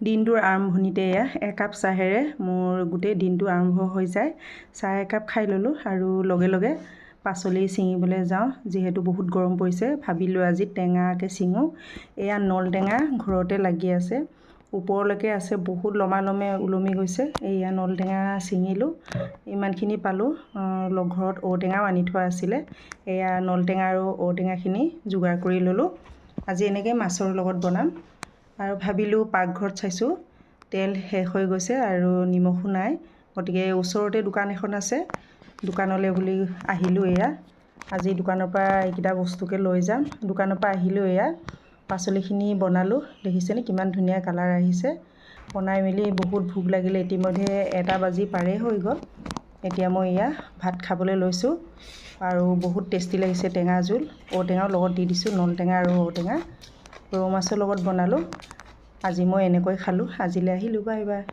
দিনটোৰ আৰম্ভণিতে একাপ চাহেৰে মোৰ গোটেই দিনটো আৰম্ভ হৈ যায়। চাহ একাপ খাই ল'লোঁ আৰু লগে লগে পাচলি ছিঙিবলৈ যাওঁ। যিহেতু বহুত গৰম পৰিছে, ভাবিলোঁ আজি টেঙাকৈ ছিঙো। এয়া নল টেঙা ঘৰতে লাগি আছে, ওপৰলৈকে আছে, বহুত লমালমে ওলমি গৈছে। এয়া নল টেঙা ছিঙিলোঁ, ইমানখিনি পালোঁ। ঘৰত ঔটেঙাও আনি থোৱা আছিলে। এয়া নল টেঙা আৰু ঔটেঙাখিনি যোগাৰ কৰি ল'লোঁ। আজি এনেকৈ মাছৰ লগত বনাম। আৰু ভাবিলোঁ, পাকঘৰত চাইছোঁ তেল শেষ হৈ গৈছে আৰু নিমখো নাই, গতিকে ওচৰতে দোকান এখন আছে, দোকানলৈ বুলি আহিলোঁ। এয়া আজি দোকানৰ পৰা এইকেইটা বস্তুকে লৈ যাম। দোকানৰ পৰা আহিলোঁ, এয়া পাচলিখিনি বনালোঁ। দেখিছেনে কিমান ধুনীয়া কালাৰ আহিছে। বনাই মেলি বহুত ভোক লাগিলে, ইতিমধ্যে 1টা বাজি পাৰেই হৈ গ'ল। এতিয়া মই এয়া ভাত খাবলৈ লৈছোঁ আৰু বহুত টেষ্টি লাগিছে টেঙা জোল। ঔটেঙাও লগত দি দিছোঁ, নল টেঙা আৰু ঔটেঙা। ৰৌ মাছৰ লগত বনালোঁ। আজি মই এনেকৈ খালোঁ। আজিলৈ আহিলোঁ, বাই বাই।